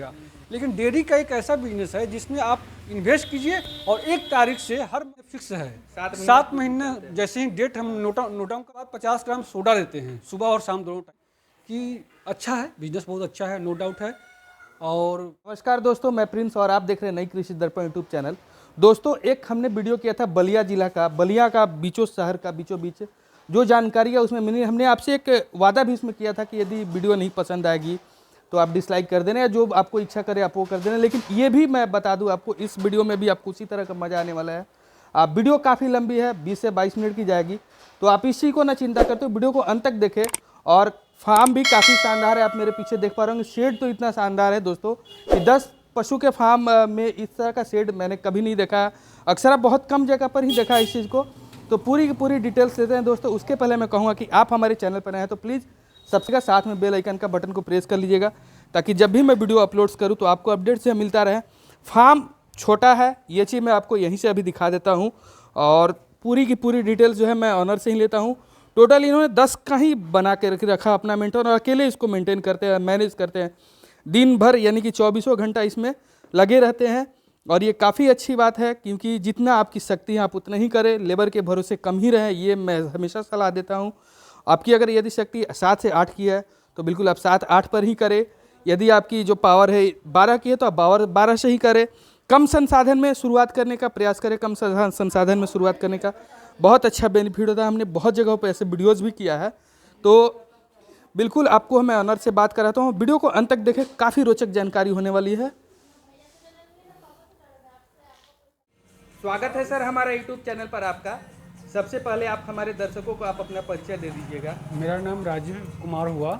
लेकिन डेयरी का एक ऐसा बिजनेस है जिसमें आप इन्वेस्ट कीजिए और 1 तारीख से हर फिक्स है 7 महीने जैसे ही डेट हम नोट डाउन के बाद 50 ग्राम सोडा देते हैं सुबह और शाम दोनों टाइम कि अच्छा है, बिजनेस बहुत अच्छा है, नो डाउट है। और नमस्कार दोस्तों, मैं प्रिंस और आप देख रहे हैं नई कृषि दर्पण यूट्यूब चैनल। दोस्तों, एक हमने वीडियो किया था बलिया जिला का, बलिया का बीचों शहर का बीचों बीच जो जानकारी है उसमें हमने आपसे एक वादा भी इसमें किया था कि यदि वीडियो नहीं पसंद आएगी तो आप डिसलाइक कर देना या जो आपको इच्छा करे आप वो कर देना। लेकिन ये भी मैं बता दूं आपको, इस वीडियो में भी आपको उसी तरह का मजा आने वाला है। आप वीडियो काफ़ी लंबी है, 20 से 22 मिनट की जाएगी, तो आप इसी को ना चिंता करते हो, वीडियो को अंत तक देखें। और फार्म भी काफ़ी शानदार है, आप मेरे पीछे देख पा रहे होंगे। शेड तो इतना शानदार है दोस्तों कि 10 पशु के फार्म में इस तरह का शेड मैंने कभी नहीं देखा। अक्सर आप बहुत कम जगह पर ही देखा इस चीज़ को। तो पूरी की पूरी डिटेल्स लेते हैं दोस्तों। उसके पहले मैं कहूँगा कि आप हमारे चैनल पर आए हैं तो प्लीज़ सबसे साथ में बेल आइकन का बटन को प्रेस कर लीजिएगा, ताकि जब भी मैं वीडियो अपलोड्स करूँ तो आपको अपडेट से मिलता रहे। फार्म छोटा है, ये चीज़ मैं आपको यहीं से अभी दिखा देता हूँ। और पूरी की पूरी डिटेल्स जो है मैं ऑनर से ही लेता हूँ। टोटल इन्होंने 10 का ही बना के रखा अपना मेंटेन, और अकेले इसको मेंटेन करते हैं, मैनेज करते हैं दिन भर, यानी कि 24 घंटा इसमें लगे रहते हैं। और ये काफ़ी अच्छी बात है, क्योंकि जितना आपकी शक्ति है आप उतना ही करें, लेबर के भरोसे कम ही रहें, ये मैं हमेशा सलाह देता हूँ। आपकी अगर यदि शक्ति 7 से 8 की है तो बिल्कुल आप 7-8 पर ही करें। यदि आपकी जो पावर है 12 की है तो आप 12 से ही करें। कम संसाधन में शुरुआत करने का प्रयास करें, कम संसाधन में शुरुआत करने का बहुत अच्छा बेनिफिट होता है। हमने बहुत जगहों पर ऐसे वीडियोज़ भी किया है, तो बिल्कुल आपको मैं ऑनर से बात कराता हूँ। वीडियो को अंत तक देखें, काफ़ी रोचक जानकारी होने वाली है। स्वागत है सर हमारे यूट्यूब चैनल पर आपका। सबसे पहले आप हमारे दर्शकों को आप अपना परिचय दे दीजिएगा। मेरा नाम राजीव कुमार हुआ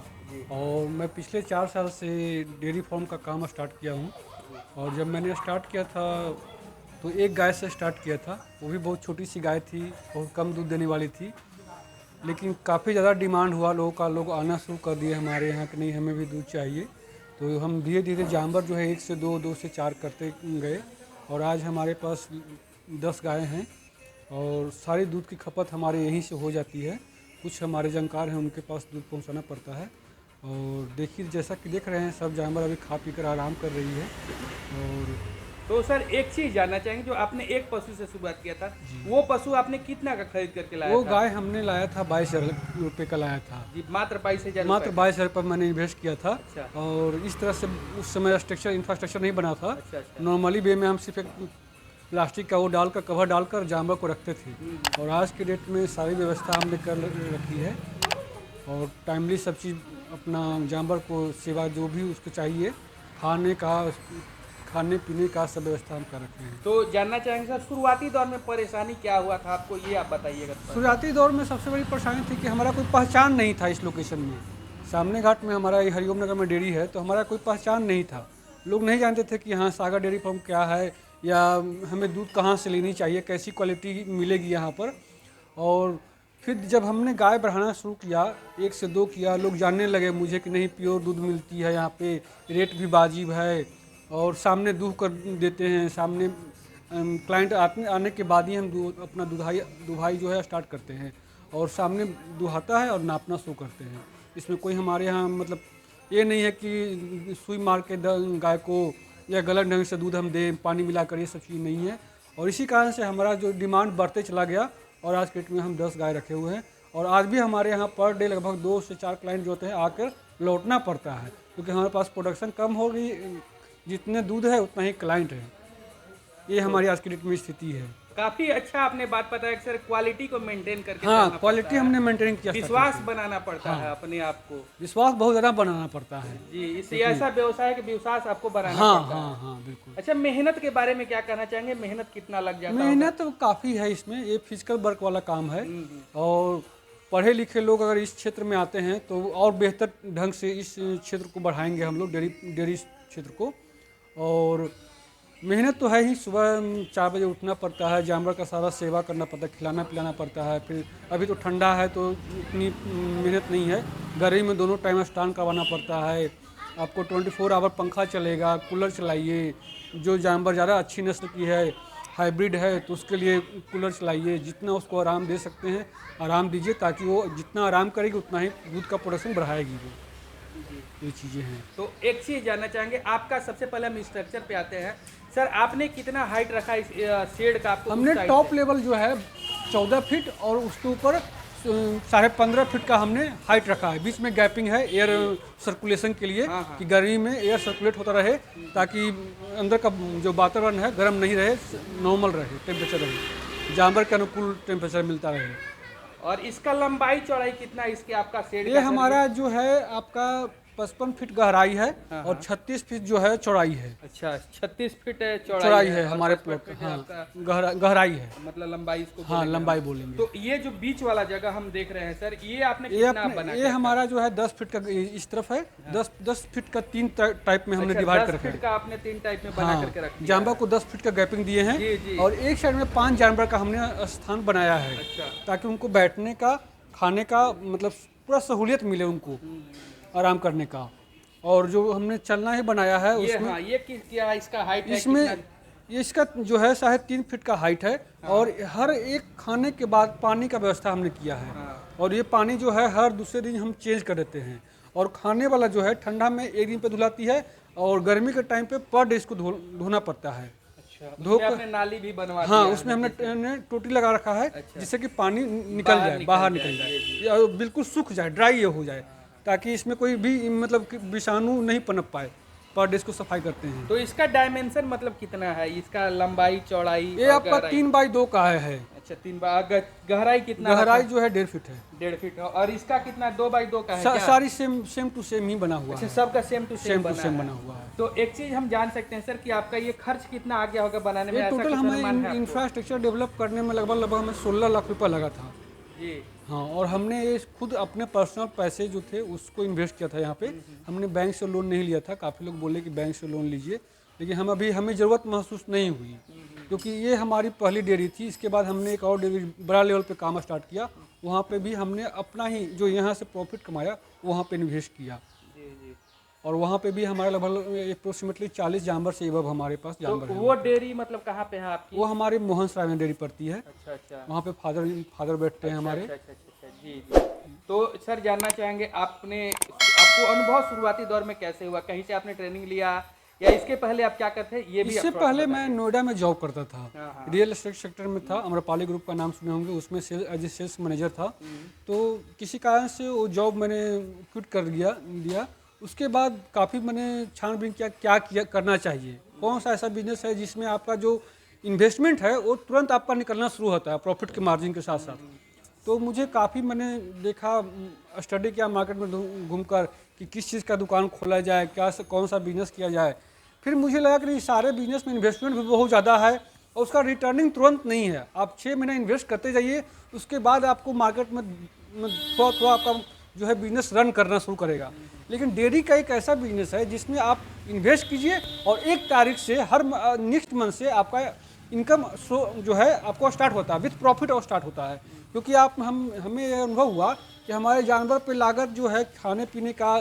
और मैं पिछले 4 साल से डेयरी फार्म का काम स्टार्ट किया हूँ। और जब मैंने स्टार्ट किया था तो एक गाय से स्टार्ट किया था, वो भी बहुत छोटी सी गाय थी, बहुत कम दूध देने वाली थी। लेकिन काफ़ी ज़्यादा डिमांड हुआ लोगों का, लोग आना शुरू कर दिए हमारे यहाँ कि नहीं हमें भी दूध चाहिए। तो हम धीरे धीरे जानवर जो है 1 से 2, 2 से 4 करते गए और आज हमारे पास 10 गायें हैं और सारी दूध की खपत हमारे यहीं से हो जाती है। कुछ हमारे जानकार हैं, उनके पास दूध पहुंचाना पड़ता है। और देखिए जैसा कि देख रहे हैं सब जानवर अभी खा पी कर आराम कर रही है। और तो सर एक चीज़ जानना चाहेंगे, जो आपने एक पशु से शुरुआत किया था, वो पशु आपने कितना का खरीद करके लाया वो था? गाय हमने लाया था 22,000 रुपये का लाया था जी, मात्र 22,000 मात्र 22,000 पर मैंने इन्वेस्ट किया था। अच्छा। और इस तरह से उस समय इंफ्रास्ट्रक्चर नहीं बना था। अच्छा, अच्छा। नॉर्मली वे में हम सिर्फ एक प्लास्टिक का वो डालकर कवर डालकर जानवर को रखते थे। और आज के डेट में सारी व्यवस्था हमने कर रखी है और टाइमली सब चीज़ अपना जानवर को सेवा जो भी उसको चाहिए, खाने पीने का सब व्यवस्था हम कर रखे हैं। तो जानना चाहेंगे सर, शुरुआती दौर में परेशानी क्या हुआ था आपको, ये आप बताइएगा। शुरुआती दौर में सबसे बड़ी परेशानी थी कि हमारा कोई पहचान नहीं था इस लोकेशन में। सामने घाट में हमारा ये हरिओम नगर में डेयरी है, तो हमारा कोई पहचान नहीं था। लोग नहीं जानते थे कि यहाँ सागर डेयरी फार्म क्या है या हमें दूध कहाँ से लेनी चाहिए, कैसी क्वालिटी मिलेगी यहाँ पर। और फिर जब हमने गाय बढ़ाना शुरू किया, 1 से 2 किया, लोग जानने लगे मुझे कि नहीं प्योर दूध मिलती है यहाँ पे, रेट भी वाजिब है और सामने दूह कर देते हैं। सामने क्लाइंट आने के बाद ही हम अपना दुधाई जो है स्टार्ट करते हैं और सामने दुहाता है और नापना शुरू करते हैं। इसमें कोई हमारे यहाँ मतलब ये नहीं है कि सुई मार के गाय को या गलत ढंग से दूध हम दें, पानी मिलाकर, ये सब चीज़ नहीं है। और इसी कारण से हमारा जो डिमांड बढ़ते चला गया और आज के डेट में हम 10 गाय रखे हुए हैं। और आज भी हमारे यहाँ पर डे लगभग 2 से 4 क्लाइंट जो होते हैं आकर लौटना पड़ता है, क्योंकि हमारे पास प्रोडक्शन कम हो गई, जितने दूध है उतना ही क्लाइंट है। ये हमारी आज की डेट में स्थिति है। काफी अच्छा आपने बात बताया कि सर क्वालिटी को मेंटेन करके हाँ, क्वालिटी हमने मेंटेन किया, विश्वास बनाना पड़ता है अपने आप को, विश्वास बहुत ज़्यादा बनाना पड़ता है जी। इससे ऐसा व्यवसाय है कि विश्वास आपको बनाना पड़ता है। हाँ बिल्कुल। अच्छा, मेहनत के बारे में क्या कहना चाहेंगे, मेहनत कितना लग जाता है? मेहनत तो काफ़ी है इसमें, ये फिजिकल वर्क वाला काम है। और पढ़े लिखे लोग अगर इस क्षेत्र में आते हैं तो और बेहतर ढंग से इस क्षेत्र को बढ़ाएंगे हम लोग, डेयरी क्षेत्र को। और मेहनत तो है ही, सुबह 4 बजे उठना पड़ता है, जानवर का सारा सेवा करना पड़ता है, खिलाना पिलाना पड़ता है। फिर अभी तो ठंडा है तो इतनी मेहनत नहीं है, गर्मी में दोनों टाइम स्नान करवाना पड़ता है। आपको 24 आवर पंखा चलेगा, कूलर चलाइए। जो जानवर ज़्यादा अच्छी नस्ल की है, हाइब्रिड है, तो उसके लिए कूलर चलाइए। जितना उसको आराम दे सकते हैं आराम दीजिए, ताकि वो जितना आराम करेगी उतना ही दूध का प्रोडक्शन बढ़ाएगी वो। ये चीज़ें हैं। तो एक चीज़ जानना चाहेंगे, आपका सबसे पहले हम स्ट्रक्चर पे आते हैं सर, आपने कितना हाइट रखा इस शेड का? आपको हमने टॉप लेवल जो है 14 फीट और उसके ऊपर 15.5 फीट का हमने हाइट रखा है। बीच में गैपिंग है एयर सर्कुलेशन के लिए, कि गर्मी में एयर सर्कुलेट होता रहे, ताकि अंदर का जो वातावरण है गर्म नहीं रहे, नॉर्मल रहे, टेम्परेचर रहे, जानवर के अनुकूल टेम्परेचर मिलता रहे। और इसका लंबाई चौड़ाई कितना है इसके आपका शेड? ये हमारा जो है आपका 55 फीट गहराई है और 36 फीट जो है चौड़ाई है। अच्छा, 36 फीट चौड़ाई है हमारे प्लॉट। हाँ, गहराई है, मतलब लंबाई इसको हाँ लंबाई बोलेंगे। तो ये जो बीच वाला जगह हम देख रहे हैं सर, ये आपने कितना बना? ये हमारा जो है 10 फीट का इस तरफ है, 10 फीट का 3 टाइप में हमने डिवाइड कर रखा है। 10 फीट का आपने 3 टाइप में बना करके रखा है। जानवर को 10 फीट का गैपिंग दिए हैं और एक साइड में 5 जानवर का हमने स्थान बनाया है, ताकि उनको बैठने का, खाने का, मतलब पूरा सहूलियत मिले उनको, आराम करने का। और जो हमने चलना ही बनाया है उसमें ये क्या इसका हाइट है? इसमें इसका जो है 3.5 फीट का हाइट है। और हर एक खाने के बाद पानी का व्यवस्था हमने किया है। और ये पानी जो है हर दूसरे दिन हम चेंज कर देते हैं। और खाने वाला जो है ठंडा में एक दिन पे धुलाती है और गर्मी के टाइम पे पर डे इसको धोना पड़ता है। धोकर नाली भी बनवा, हाँ उसमें हमने टोटी लगा रखा है, जिससे कि पानी निकल जाए, बाहर निकल जाए, बिल्कुल सूख जाए, ड्राई हो जाए, ताकि इसमें कोई भी मतलब विषाणु नहीं पनप पाए। पर डे इसको सफाई करते हैं। तो इसका डायमेंशन मतलब कितना है? इसका लंबाई चौड़ाई? ये आपका 3x2 का है। अच्छा, 3 गहराई कितना? गहराई जो है 1.5 फीट है। 1.5 फीट है। और इसका कितना? 2x2 का है? सारी सेम टू सेम ही बना हुआ है। सबका सेम टू सेम बना हुआ है। तो एक चीज हम जान सकते हैं सर कि आपका ये खर्च कितना आ गया होगा बनाने में? टोटल हमें इंफ्रास्ट्रक्चर डेवलप करने में लगभग हमें 16 लाख रुपया लगा था जी। हाँ, और हमने ये खुद अपने पर्सनल पैसे जो थे उसको इन्वेस्ट किया था यहाँ पे। हमने बैंक से लोन नहीं लिया था। काफ़ी लोग बोले कि बैंक से लोन लीजिए, लेकिन हमें ज़रूरत महसूस नहीं हुई, क्योंकि ये हमारी पहली डेयरी थी। इसके बाद हमने एक और डेयरी बड़ा लेवल पे काम स्टार्ट किया। वहाँ पे भी हमने अपना ही जो यहाँ से प्रॉफिट कमाया वहाँ पे इन्वेस्ट किया। और वहाँ पे भी हमारे लगभग अप्रोक्सीमेटली 40 जानवर से एबव हमारे पास जानवर तो वो डेयरी मतलब कहाँ पे है आपकी? वो हमारे मोहन सराय में डेयरी पड़ती है। अच्छा। वहाँ पे फादर बैठते हैं हमारे। अच्छा जी। तो सर जानना चाहेंगे, आपको अनुभव शुरुआती दौर में कैसे हुआ? कहीं से आपने ट्रेनिंग लिया या इसके पहले आप क्या करते? ये भी इससे पहले मैं नोएडा में जॉब करता था। रियल एस्टेट सेक्टर में था। अमरपाली ग्रुप का नाम सुने होंगे, उसमें एज ए सेल्स मैनेजर था। तो किसी कारण से वो जॉब मैंने क्विट कर दिया। उसके बाद काफ़ी मैंने छानबीन किया क्या करना चाहिए, कौन सा ऐसा बिजनेस है जिसमें आपका जो इन्वेस्टमेंट है वो तुरंत आपका निकलना शुरू होता है प्रॉफिट के मार्जिन के साथ साथ। तो मुझे काफ़ी मैंने देखा, स्टडी किया मार्केट में घूमकर कि किस चीज़ का दुकान खोला जाए, कौन सा बिजनेस किया जाए। फिर मुझे लगा कि सारे बिजनेस में इन्वेस्टमेंट भी बहुत ज़्यादा है और उसका रिटर्निंग तुरंत नहीं है। आप 6 महीना इन्वेस्ट करते जाइए, उसके बाद आपको मार्केट में थोड़ा आपका जो है बिजनेस रन करना शुरू करेगा। लेकिन डेयरी का एक ऐसा बिजनेस है जिसमें आप इन्वेस्ट कीजिए और 1 तारीख से हर नेक्स्ट मंथ से आपका इनकम जो है आपको स्टार्ट होता है, विथ प्रॉफिट और स्टार्ट होता है। क्योंकि हमें यह अनुभव हुआ कि हमारे जानवर पे लागत जो है खाने पीने का,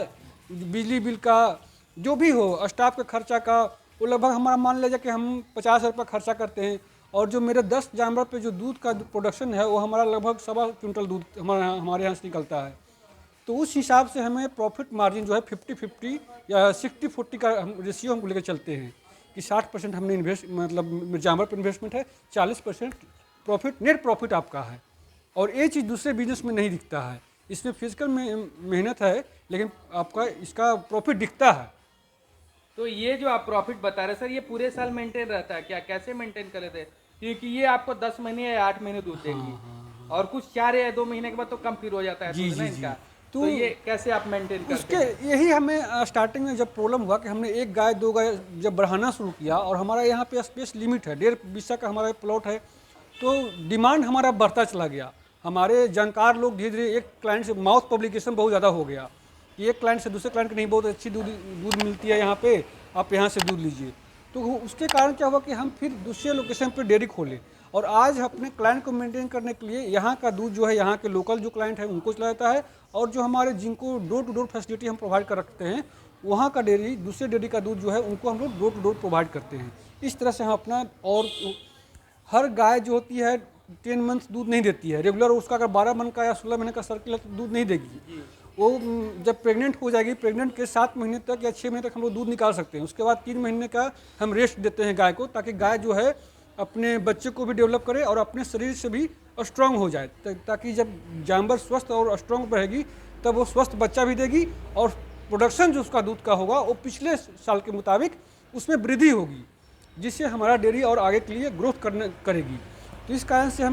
बिजली बिल का, जो भी हो, स्टाफ के खर्चा का, वो लगभग हमारा मान लीजिए कि हम 50 रुपये खर्चा करते हैं। और जो मेरे 10 जानवर पे जो दूध का प्रोडक्शन है वो हमारा लगभग 1.25 क्विंटल दूध हमारे यहाँ से निकलता है। तो उस हिसाब से हमें प्रॉफिट मार्जिन जो है 50-50 या 60-40 का रेशियो हम लेकर चलते हैं कि 60% हमने मतलब जानवर पर इन्वेस्टमेंट है, 40% प्रॉफिट, नेट प्रॉफिट आपका है। और ये चीज़ दूसरे बिजनेस में नहीं दिखता है। इसमें फिजिकल मेहनत है लेकिन आपका इसका प्रॉफिट दिखता है। तो ये जो आप प्रॉफिट बता रहे सर, ये पूरे साल मेंटेन रहता है क्या? कैसे मेंटेन कर लेते हैं? क्योंकि ये आपको 10 महीने या 8 महीने दूध देगी। और कुछ 4 या 2 महीने के बाद तो कम फिर हो जाता है दूध ना इनका। तो ये कैसे आप मेंटेन करते हैं? यही हमें स्टार्टिंग में जब प्रॉब्लम हुआ कि हमने 1 गाय 2 गाय जब बढ़ाना शुरू किया और हमारा यहाँ पे स्पेस लिमिट है, 1.5 बीसा का हमारा प्लॉट है, तो डिमांड हमारा बढ़ता चला गया। हमारे जानकार लोग धीरे धीरे एक क्लाइंट से माउथ पब्लिकेशन बहुत ज़्यादा हो गया कि एक क्लाइंट से दूसरे क्लाइंट को नहीं बहुत अच्छी दूध मिलती है यहाँ पे, आप यहाँ से दूध लीजिए। तो उसके कारण क्या हुआ कि हम फिर दूसरे लोकेशन पर डेयरी खोले और आज अपने क्लाइंट को मेंटेन करने के लिए यहाँ का दूध जो है यहाँ के लोकल जो क्लाइंट है उनको चला जाता है और जो हमारे जिनको डोर टू डोर फैसिलिटी हम प्रोवाइड कर रखते हैं वहाँ का डेयरी, दूसरे डेयरी का दूध जो है उनको हम लोग डोर टू डोर प्रोवाइड करते हैं। इस तरह से हम अपना, और हर गाय जो होती है 10 मंथ दूध नहीं देती है रेगुलर, उसका अगर 12 मंथ का या 16 महीने का सर्किल है तो दूध नहीं देगी। वो जब प्रेग्नेंट हो जाएगी, प्रेग्नेंट के 7 महीने तक या 6 महीने तक हम लोग दूध निकाल सकते हैं। उसके बाद 3 महीने का हम रेस्ट देते हैं गाय को, ताकि गाय जो है अपने बच्चे को भी डेवलप करे और अपने शरीर से भी स्ट्रांग हो जाए, ताकि जब जानवर स्वस्थ और स्ट्रांग रहेगी तब वो स्वस्थ बच्चा भी देगी और प्रोडक्शन जो उसका दूध का होगा वो पिछले साल के मुताबिक उसमें वृद्धि होगी, जिससे हमारा डेयरी और आगे के लिए ग्रोथ करेगी। तो इस कारण से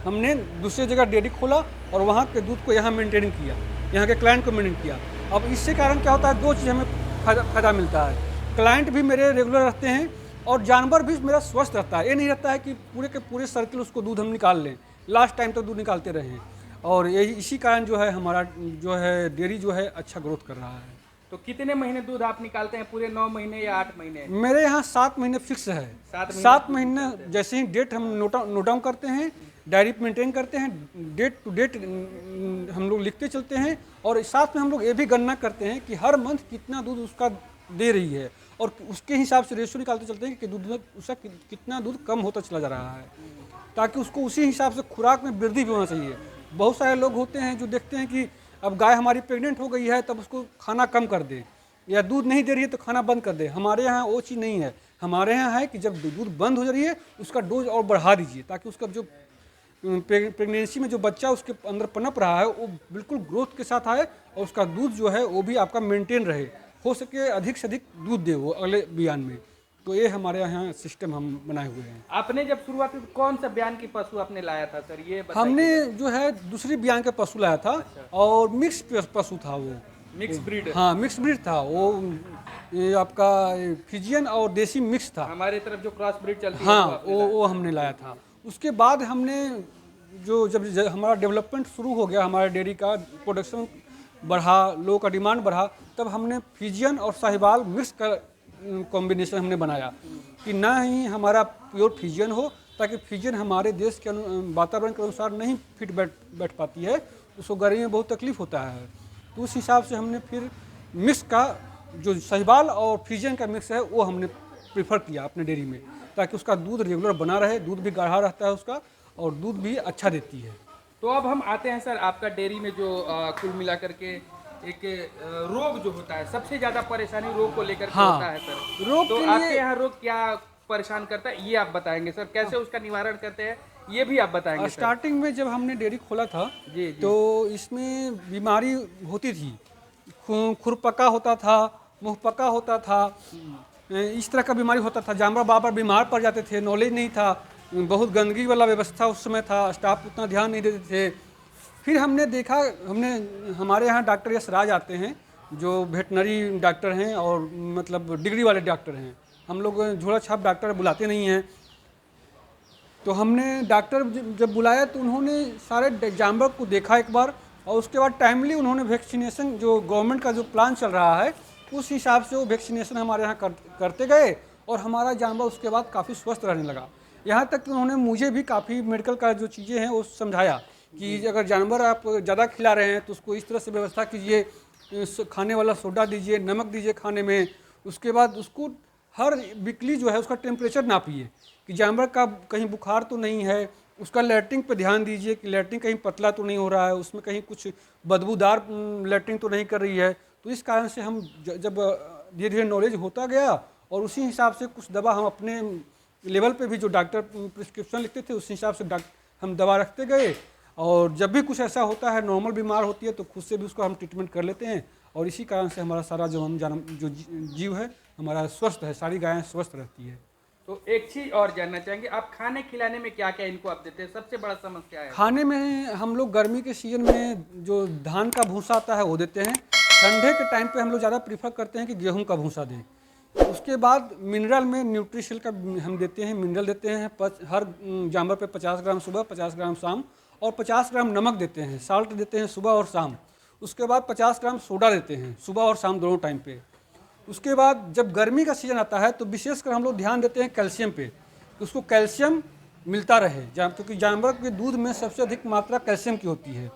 हमने दूसरी जगह डेयरी खोला और वहाँ के दूध को यहाँ मेंटेन किया, यहाँ के क्लाइंट को मेंटेन किया। अब इससे कारण क्या होता है, 2 चीज़ हमें फ़ायदा मिलता है। क्लाइंट भी मेरे रेगुलर रहते हैं और जानवर भी मेरा स्वस्थ रहता है। ये नहीं रहता है कि पूरे के पूरे सर्किल उसको दूध हम निकाल लें, लास्ट टाइम तक दूध निकालते रहें। और यही इसी कारण जो है हमारा जो है डेयरी जो है अच्छा ग्रोथ कर रहा है। तो कितने महीने दूध आप निकालते हैं, पूरे 9 महीने या 8 महीने? मेरे यहाँ 7 महीने फिक्स है। 7 महीने जैसे ही डेट हम नोट डाउन करते हैं, डायरी मेंटेन करते हैं, डेट टू डेट हम लोग लिखते चलते हैं और साथ में हम लोग ये भी गणना करते हैं कि हर मंथ कितना दूध उसका दे रही है और उसके हिसाब से रेशियो निकालते चलते हैं कि दूध उसका कितना दूध कम होता चला जा रहा है, ताकि उसको उसी हिसाब से खुराक में वृद्धि भी होना चाहिए। बहुत सारे लोग होते हैं जो देखते हैं कि अब गाय हमारी प्रेग्नेंट हो गई है तब उसको खाना कम कर दे, या दूध नहीं दे रही है तो खाना बंद कर दे। हमारे यहाँ वो चीज़ नहीं है। हमारे यहाँ है कि जब दूध बंद हो रही है उसका डोज और बढ़ा दीजिए, ताकि उसका जो प्रेगनेंसी में जो बच्चा उसके अंदर पनप रहा है वो बिल्कुल ग्रोथ के साथ आए और उसका दूध जो है वो भी आपका मेंटेन रहे, हो सके अधिक से अधिक दूध दे वो अगले बयान में। तो ये हमारे यहाँ सिस्टम हम बनाए हुए हैं। आपने जब शुरुआत की कौन सा ब्यान की पशु आपने लाया था सर, ये बताइए? हमने जो है दूसरी ब्यान के पशु लाया था। अच्छा। और मिक्स पशु था वो, मिक्स ब्रीड? हाँ मिक्स ब्रीड था वो, ये आपका फिजियन और देसी मिक्स था। हमारे तरफ जो क्रॉस ब्रीड चलती है हाँ वो हमने लाया था। उसके बाद हमने जब हमारा डेवलपमेंट शुरू हो गया, हमारे डेयरी का प्रोडक्शन बढ़ा, लोगों का डिमांड बढ़ा, तब हमने फिजियन और साहिवाल मिक्स का कॉम्बिनेशन हमने बनाया कि ना ही हमारा प्योर फिजियन हो, ताकि फिजियन हमारे देश के वातावरण के अनुसार नहीं फिट बैठ पाती है, उसको गर्मी में बहुत तकलीफ होता है। तो उस हिसाब से हमने फिर मिक्स का जो साहिवाल और फिजियन का मिक्स है वो हमने प्रीफर किया अपने डेयरी में, ताकि उसका दूध रेगुलर बना रहे, दूध भी गाढ़ा रहता है उसका और दूध भी अच्छा देती है। तो अब हम आते हैं सर आपका डेयरी में जो कुल मिलाकर के एक रोग जो होता है, सबसे ज्यादा परेशानी रोग को लेकर के होता है सर। रोग तो के आपके लिए यहाँ रोग क्या परेशान करता है ये आप बताएंगे सर, कैसे उसका निवारण करते हैं ये भी आप बताएंगे सर। स्टार्टिंग में जब हमने डेयरी खोला था जी। तो इसमें बीमारी होती थी, खुरपका होता था, मुंहपका होता था, इस तरह का बीमारी होता था। जानवर बार बीमार पड़ जाते थे, नॉलेज नहीं था, बहुत गंदगी वाला व्यवस्था उस समय था, स्टाफ उतना ध्यान नहीं देते थे। फिर हमने देखा, हमारे यहाँ डॉक्टर यशराज आते हैं जो वेटनरी डॉक्टर हैं और मतलब डिग्री वाले डॉक्टर हैं। हम लोग झोला छाप डॉक्टर बुलाते नहीं हैं। तो हमने डॉक्टर जब बुलाया तो उन्होंने सारे जानवर को देखा एक बार, और उसके बाद टाइमली उन्होंने वैक्सीनेशन, जो गवर्नमेंट का जो प्लान चल रहा है उस हिसाब से वो वैक्सीनेशन हमारे यहाँ करते गए और हमारा जानवर उसके बाद काफ़ी स्वस्थ रहने लगा। यहाँ तक कि उन्होंने मुझे भी काफ़ी मेडिकल का जो चीज़ें हैं वो समझाया कि अगर जानवर आप ज़्यादा खिला रहे हैं तो उसको इस तरह से व्यवस्था कीजिए, खाने वाला सोडा दीजिए, नमक दीजिए खाने में। उसके बाद उसको हर वीकली जो है उसका टेम्परेचर नापिए कि जानवर का कहीं बुखार तो नहीं है, उसका लैट्रिन पे ध्यान दीजिए कि लैट्रिन कहीं पतला तो नहीं हो रहा है, उसमें कहीं कुछ बदबूदार लैट्रिन तो नहीं कर रही है। तो इस कारण से हम जब धीरे धीरे नॉलेज होता गया और उसी हिसाब से कुछ दवा हम अपने लेवल पे भी जो डॉक्टर प्रिस्क्रिप्शन लिखते थे उस हिसाब से हम दवा रखते गए, और जब भी कुछ ऐसा होता है, नॉर्मल बीमार होती है तो खुद से भी उसको हम ट्रीटमेंट कर लेते हैं। और इसी कारण से हमारा सारा जो जीव है हमारा स्वस्थ है, सारी गायें स्वस्थ रहती है। तो एक चीज और जानना चाहेंगे, आप खाने खिलाने में क्या क्या इनको आप देते हैं, सबसे बड़ा समस्या है? खाने में हम लोग गर्मी के सीजन में जो धान का भूसा आता है वो देते हैं। ठंडे के टाइम पे हम लोग ज़्यादा प्रीफर करते हैं कि गेहूं का भूसा दें। उसके बाद मिनरल में न्यूट्रिशियल का हम देते हैं, मिनरल देते हैं हर जानवर पे 50 ग्राम सुबह, 50 ग्राम शाम, और 50 ग्राम नमक देते हैं, साल्ट देते हैं सुबह और शाम। उसके बाद 50 ग्राम सोडा देते हैं सुबह और शाम दोनों टाइम पे। उसके बाद जब गर्मी का सीज़न आता है तो विशेषकर हम लोग ध्यान देते हैं कैल्शियम पे, कि उसको कैल्शियम मिलता रहे, क्योंकि जानवर के दूध में सबसे अधिक मात्रा कैल्शियम की होती है।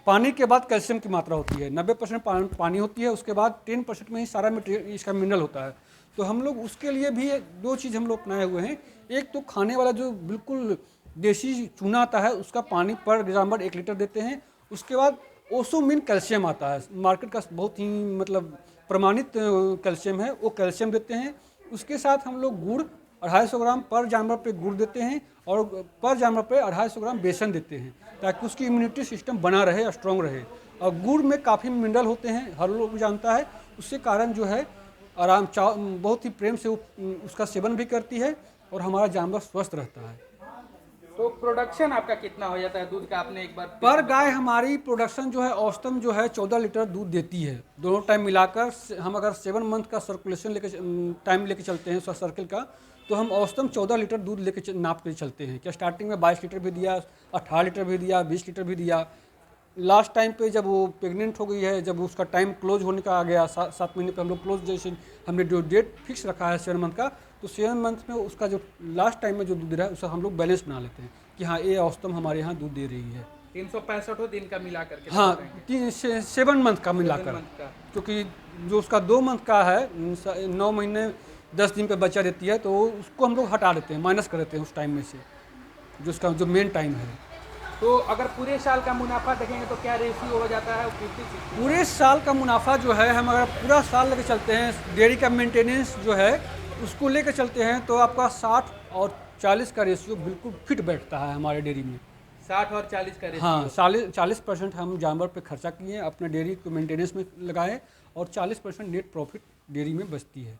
पानी के बाद कैल्शियम की मात्रा होती है, 90% पानी होती है, उसके बाद 10% में ही सारा मटेरियल इसका मिनरल होता है। तो हम लोग उसके लिए भी 2 चीज़ हम लोग अपनाए हुए हैं। एक तो खाने वाला जो बिल्कुल देसी चूना आता है उसका पानी पर जानवर 1 लीटर देते हैं। उसके बाद ओसो मीन कैल्शियम आता है, मार्केट का बहुत ही मतलब प्रमाणित कैल्शियम है, वो कैल्शियम देते हैं। उसके साथ हम लोग गुड़ 250 ग्राम पर जानवर पे गुड़ देते हैं और पर जानवर पे 250 ग्राम बेसन देते हैं, ताकि उसकी इम्यूनिटी सिस्टम बना रहे, स्ट्रॉन्ग रहे। और गुड़ में काफ़ी मिनरल होते हैं, हर लोग जानता है। उसके कारण जो है बहुत ही प्रेम से उसका सेवन भी करती है और हमारा जानवर स्वस्थ रहता है। तो प्रोडक्शन आपका कितना हो जाता है दूध का, आपने एक बार पर गाय हमारी प्रोडक्शन जो है औसतन जो है 14 लीटर दूध देती है, दोनों टाइम मिलाकर। हम अगर 7 मंथ का सर्कुलेशन लेके टाइम लेके चलते हैं उसका सर्किल का, तो हम औसतन 14 लीटर दूध लेके नाप के चलते हैं। क्या स्टार्टिंग में 22 लीटर भी दिया, 18 लीटर भी दिया, 20 लीटर भी दिया। लास्ट टाइम पे जब वो प्रेग्नेंट हो गई है, जब उसका टाइम क्लोज होने का आ गया, 7 महीने पे हम लोग क्लोज, जैसे हमने जो डेट फिक्स रखा है 7 मंथ का, तो 7 मंथ में उसका जो लास्ट टाइम में जो दूध दे रहा है उसका हम लोग बैलेंस बना लेते हैं कि हाँ ये औसतन हमारे यहाँ दूध दे रही है। 365 दिन का मिला करके, हाँ 7 मंथ का मिलाकर, क्योंकि जो उसका 2 मंथ का है 9 महीने 10 दिन पे बच्चा देती है, तो उसको हम लोग हटा देते हैं, माइनस कर देते हैं उस टाइम में से, जो उसका जो मेन टाइम है। तो अगर पूरे साल का मुनाफा देखेंगे तो क्या रेशियो हो जाता है 50-60? पूरे साल का मुनाफा जो है, हम अगर पूरा साल लेके चलते हैं, डेयरी का मेंटेनेंस जो है उसको लेके चलते हैं, तो आपका 60 और 40 का रेशियो बिल्कुल फिट बैठता है हमारे डेयरी में। 60 और 40 का रेशियो। हाँ 40% हम जानवर पे खर्चा किए, अपने डेयरी को मेंटेनेंस में लगाए, और 40% नेट प्रॉफिट डेयरी में बचती है।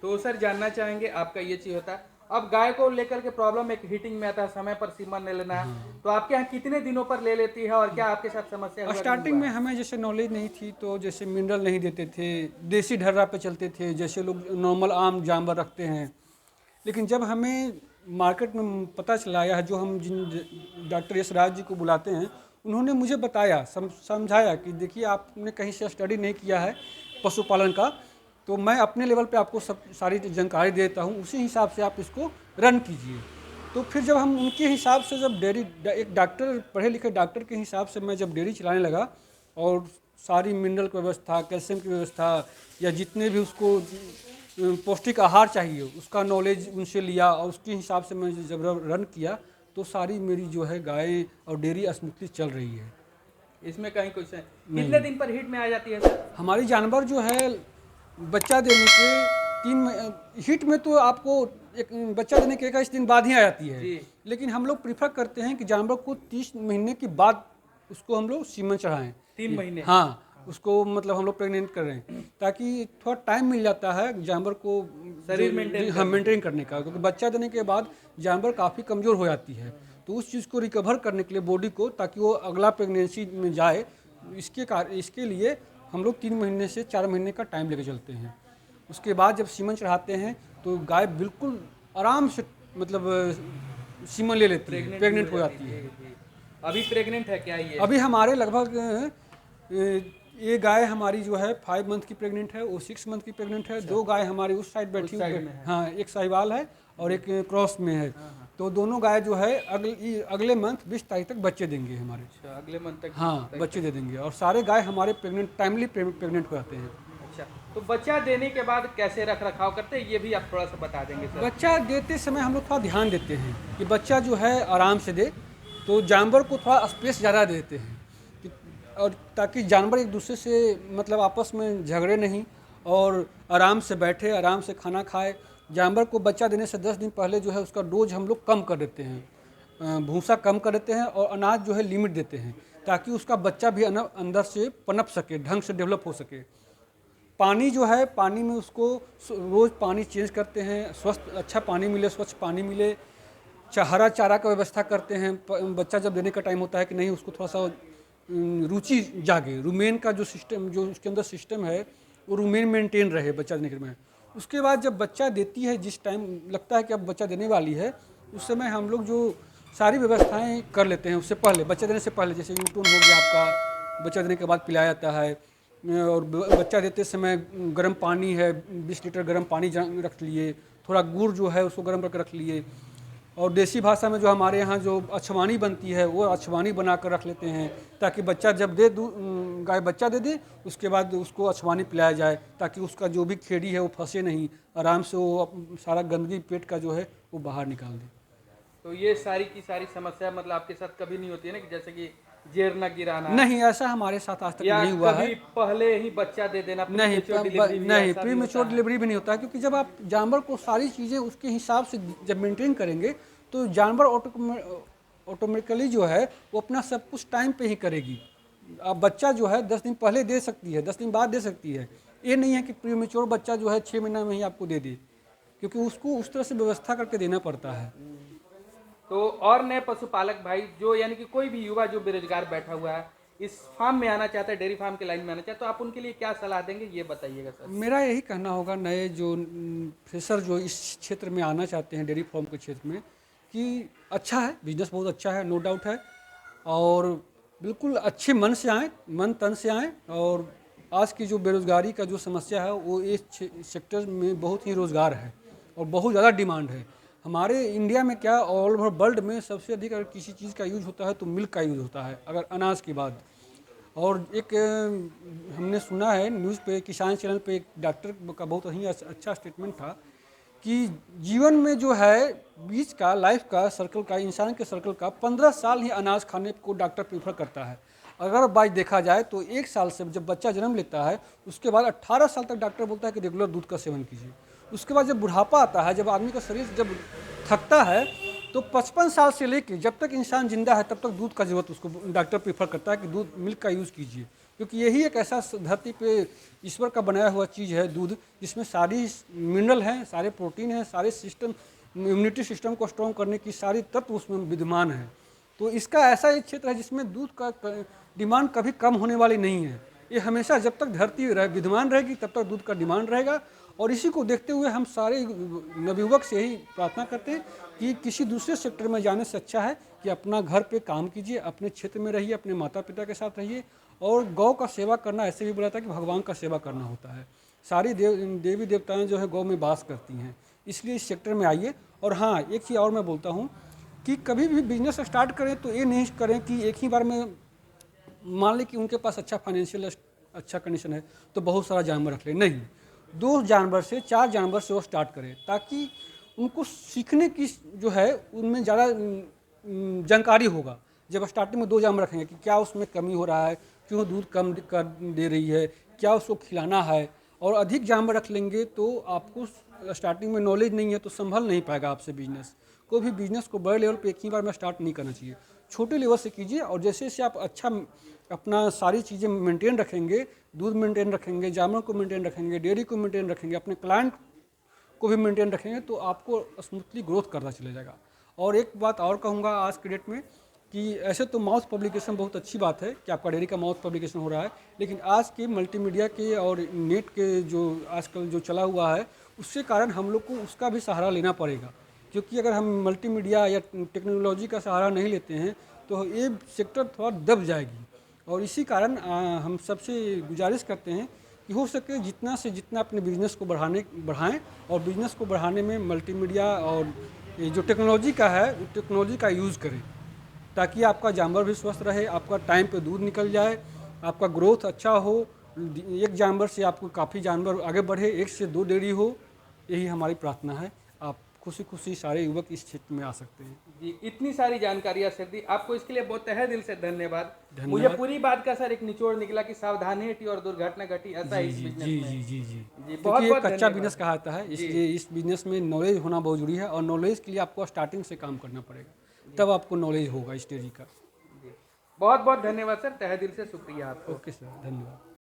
तो सर जानना चाहेंगे, आपका ये चीज होता है, अब गाय को लेकर के प्रॉब्लम एक हीटिंग में आता है, समय पर सीमन नहीं लेना है, तो आपके यहाँ कितने दिनों पर ले लेती है और क्या आपके साथ समस्या हुआ? स्टार्टिंग में हमें जैसे नॉलेज नहीं थी, तो जैसे मिनरल नहीं देते थे, देसी ढर्रा पे चलते थे, जैसे लोग नॉर्मल आम जानवर रखते हैं। लेकिन जब हमें मार्केट में पता चला, या जो हम जिन डॉक्टर यश राज जी को बुलाते हैं, उन्होंने मुझे बताया, समझाया कि देखिए आपने कहीं से स्टडी नहीं किया है पशुपालन का, तो मैं अपने लेवल पे आपको सब सारी जानकारी देता हूँ, उसी हिसाब से आप इसको रन कीजिए। तो फिर जब हम उनके हिसाब से, जब डेयरी एक डॉक्टर, पढ़े लिखे डॉक्टर के हिसाब से मैं जब डेयरी चलाने लगा, और सारी मिनरल की व्यवस्था, कैल्शियम की व्यवस्था, या जितने भी उसको पौष्टिक आहार चाहिए उसका नॉलेज उनसे लिया, और उसके हिसाब से मैं जब रन किया, तो सारी मेरी जो है गाय और डेयरी स्मूथली चल रही है। इसमें कहीं कुछ कितने दिन पर हीट में आ जाती है सर? हमारी जानवर जो है बच्चा देने के हीट में तो आपको एक बच्चा देने के 21 दिन बाद ही आ जाती है, लेकिन हम लोग प्रीफर करते हैं कि जानवर को 30 महीने के बाद उसको हम लोग सीमन चढ़ाएं। 3 महीने? हाँ, उसको मतलब हम लोग प्रेग्नेंट कर रहे हैं, ताकि थोड़ा टाइम मिल जाता है जानवर को शरीर मेंटेन करने का, क्योंकि बच्चा देने के बाद जानवर काफ़ी कमज़ोर हो जाती है, तो उस चीज़ को रिकवर करने के लिए बॉडी को, ताकि वो अगला प्रेगनेंसी में जाए, इसके लिए हम लोग 3 महीने से 4 महीने का टाइम लेके चलते हैं। उसके बाद जब सीमन चढ़ाते हैं तो गाय बिल्कुल आराम से मतलब सीमन ले लेती है, प्रेग्नेंट हो जाती है। अभी प्रेग्नेंट है क्या ये? अभी हमारे लगभग ये गाय हमारी जो है 5 मंथ की प्रेग्नेंट है, वो 6 मंथ की प्रेग्नेंट है। 2 गाय हमारी उस साइड बैठी हुई है, हाँ, एक साहिवाल है और एक क्रॉस में है। तो दोनों गाय जो है अगले मंथ 20 तारीख तक बच्चे देंगे हमारे। अच्छा, अगले मंथ तक? हाँ, बच्चे दे देंगे, और सारे गाय हमारे टाइमली प्रेग्नेंट हो जाते हैं। अच्छा, तो बच्चा देने के बाद कैसे रख रखाव करते हैं, ये भी आप थोड़ा सा बता देंगे सर? बच्चा देते समय हम लोग थोड़ा ध्यान देते हैं कि बच्चा जो है आराम से दे, तो जानवर को थोड़ा स्पेस ज़्यादा देते हैं, और ताकि जानवर एक दूसरे से मतलब आपस में झगड़े नहीं, और आराम से बैठे, आराम से खाना खाए। जानवर को बच्चा देने से 10 दिन पहले जो है उसका डोज हम लोग कम कर देते हैं, भूसा कम कर देते हैं, और अनाज जो है लिमिट देते हैं, ताकि उसका बच्चा भी अंदर से पनप सके, ढंग से डेवलप हो सके। पानी जो है, पानी में उसको रोज़ पानी चेंज करते हैं, स्वस्थ अच्छा पानी मिले, स्वच्छ पानी मिले। हरा चारा का व्यवस्था करते हैं। बच्चा जब देने का टाइम होता है कि नहीं, उसको थोड़ा सा रुचि जागे, रूमेन का जो सिस्टम, जो उसके अंदर सिस्टम है, वो रूमेन मेंटेन रहे बच्चा देने के में। उसके बाद जब बच्चा देती है, जिस टाइम लगता है कि अब बच्चा देने वाली है, उस समय हम लोग जो सारी व्यवस्थाएं कर लेते हैं उससे पहले, बच्चा देने से पहले। जैसे यूट्यूब हो गया आपका, बच्चा देने के बाद पिलाया जाता है, और बच्चा देते समय गर्म पानी है, 20 लीटर गर्म पानी रख लिए, थोड़ा गुड़ जो है उसको गर्म करके रख लिए, और देसी भाषा में जो हमारे यहाँ जो अछवानी बनती है, वो अछवानी बना कर रख लेते हैं, ताकि बच्चा जब गाय बच्चा दे दे, उसके बाद उसको अछवानी पिलाया जाए, ताकि उसका जो भी खेड़ी है वो फंसे नहीं, आराम से वो सारा गंदगी पेट का जो है वो बाहर निकाल दे। तो ये सारी की सारी समस्या मतलब आपके साथ कभी नहीं होती है ना, कि जैसे कि जेर न गिराना, नहीं, ऐसा हमारे साथ आज तक या नहीं हुआ कभी है। पहले ही बच्चा दे देना, नहीं, premature delivery भी नहीं, ऐसा भी प्री होता मेच्योर है। डिलीवरी भी नहीं होता है, क्योंकि जब आप जानवर को सारी चीज़ें उसके हिसाब से जब मेंटेन करेंगे तो जानवर ऑटोमेटिकली जो है वो अपना सब कुछ टाइम पे ही करेगी। अब बच्चा जो है 10 दिन पहले दे सकती है, 10 दिन बाद दे सकती है। ये नहीं है कि प्री मेच्योर बच्चा जो है 6 महीना में ही आपको दे दे, क्योंकि उसको उस तरह से व्यवस्था करके देना पड़ता है। तो और नए पशुपालक भाई जो यानी कि कोई भी युवा जो बेरोजगार बैठा हुआ है, इस फार्म में आना चाहता है, डेयरी फार्म के लाइन में आना चाहता है, तो आप उनके लिए क्या सलाह देंगे, ये बताइएगा सर। मेरा यही कहना होगा नए जो फ्रेशर जो इस क्षेत्र में आना चाहते हैं, डेयरी फार्म के क्षेत्र में, कि अच्छा है, बिजनेस बहुत अच्छा है, नो डाउट है, और बिल्कुल अच्छे मन से आएँ, मन तन से आएँ। और आज की जो बेरोज़गारी का जो समस्या है वो इस सेक्टर में बहुत ही रोज़गार है और बहुत ज़्यादा डिमांड है। हमारे इंडिया में क्या, ऑल ओवर वर्ल्ड में सबसे अधिक अगर किसी चीज़ का यूज़ होता है तो मिल्क का यूज़ होता है, अगर अनाज के बाद। और एक हमने सुना है न्यूज़ पे, किसान चैनल पे एक डॉक्टर का बहुत ही अच्छा स्टेटमेंट था कि जीवन में जो है बीच का, लाइफ का सर्कल का, इंसान के सर्कल का 15 साल ही अनाज खाने को डॉक्टर प्रीफर करता है। अगर बाई देखा जाए तो 1 साल से जब बच्चा जन्म लेता है उसके बाद 18 साल तक डॉक्टर बोलता है कि रेगुलर दूध का सेवन कीजिए। उसके बाद जब बुढ़ापा आता है, जब आदमी का शरीर जब थकता है, तो 55 साल से लेकर जब तक इंसान जिंदा है तब तक दूध का जरूरत उसको डॉक्टर प्रीफर करता है कि दूध, मिल्क का यूज़ कीजिए, क्योंकि यही एक ऐसा धरती पे ईश्वर का बनाया हुआ चीज़ है दूध, जिसमें सारी मिनरल हैं, सारे प्रोटीन हैं, सारे सिस्टम, इम्यूनिटी सिस्टम को स्ट्रॉन्ग करने की सारी तत्व उसमें विद्यमान है। तो इसका ऐसा एक क्षेत्र है जिसमें दूध का डिमांड कभी कम होने वाली नहीं है। ये हमेशा जब तक धरती विद्यमान रहेगी तब तक दूध का डिमांड रहेगा। और इसी को देखते हुए हम सारे नवयुवक से यही प्रार्थना करते हैं कि किसी दूसरे सेक्टर में जाने से अच्छा है कि अपना घर पे काम कीजिए, अपने क्षेत्र में रहिए, अपने माता पिता के साथ रहिए। और गौ का सेवा करना ऐसे भी बोला था कि भगवान का सेवा करना होता है। सारी देवी देवताएं जो है गौ में वास करती हैं, इसलिए इस सेक्टर में आइए। और हाँ, एक चीज़ और मैं बोलता हूँ कि कभी भी बिजनेस स्टार्ट करें तो ये नहीं करें कि एक ही बार में, मान लें कि उनके पास अच्छा फाइनेंशियल अच्छा कंडीशन है तो बहुत सारा जानवर रख लें, नहीं, 2 जानवर से 4 जानवर से वो स्टार्ट करें, ताकि उनको सीखने की जो है उनमें ज़्यादा जानकारी होगा। जब स्टार्टिंग में 2 जानवर रखेंगे कि क्या उसमें कमी हो रहा है, क्यों दूध कम कर दे रही है, क्या उसको खिलाना है। और अधिक जानवर रख लेंगे तो आपको स्टार्टिंग में नॉलेज नहीं है तो संभल नहीं पाएगा आपसे बिजनेस। कोई भी बिजनेस को बड़े लेवल पे एक ही बार में स्टार्ट नहीं करना चाहिए, छोटे लेवल से कीजिए। और जैसे जैसे आप अच्छा अपना सारी चीज़ें मेंटेन रखेंगे, दूध मेंटेन रखेंगे, जानवर को मेंटेन रखेंगे, डेयरी को मेंटेन रखेंगे, अपने क्लाइंट को भी मेंटेन रखेंगे, तो आपको स्मूथली ग्रोथ करता चले जाएगा। और एक बात और कहूँगा आज के डेट में कि ऐसे तो माउथ पब्लिकेशन बहुत अच्छी बात है कि आपका डेयरी का माउथ पब्लिकेशन हो रहा है, लेकिन आज के मल्टीमीडिया के और नेट के जो आजकल जो चला हुआ है उसके कारण हम लोग को उसका भी सहारा लेना पड़ेगा। क्योंकि अगर हम मल्टीमीडिया या टेक्नोलॉजी का सहारा नहीं लेते हैं तो ये सेक्टर थोड़ा दब जाएगी। और इसी कारण हम सबसे गुजारिश करते हैं कि हो सके जितना से जितना अपने बिजनेस को बढ़ाएं। और बिजनेस को बढ़ाने में मल्टीमीडिया और ये जो टेक्नोलॉजी का है टेक्नोलॉजी का यूज़ करें, ताकि आपका जानवर भी स्वस्थ रहे, आपका टाइम पे दूध निकल जाए, आपका ग्रोथ अच्छा हो, एक जानवर से आपको काफ़ी जानवर आगे बढ़े, 1 से 2 डेयरी हो। यही हमारी प्रार्थना है। आप खुशी खुशी सारे युवक इस क्षेत्र में आ सकते हैं। जी, इतनी सारी जानकारियां सर दी, आपको इसके लिए बहुत तहे दिल से धन्यवाद। धन्यवाद। मुझे पूरी बात का सर एक निचोड़ निकला कि सावधानी हटी और दुर्घटना घटी, ऐसा ही इस जी बिजनेस जी में। जी जी जी जी, क्योंकि बहुत ये बहुत कच्चा धन्यवाद। बिजनेस कहाता है, जी। इसलिए इस बिजनेस में नॉलेज होना बहुत जरूरी है। और नॉलेज के लिए आपको स्टार्टिंग से काम करना पड़ेगा, तब आपको नॉलेज होगा इस डेयरी का। बहुत बहुत धन्यवाद सर, तहे दिल से शुक्रिया आपको। ओके सर, धन्यवाद।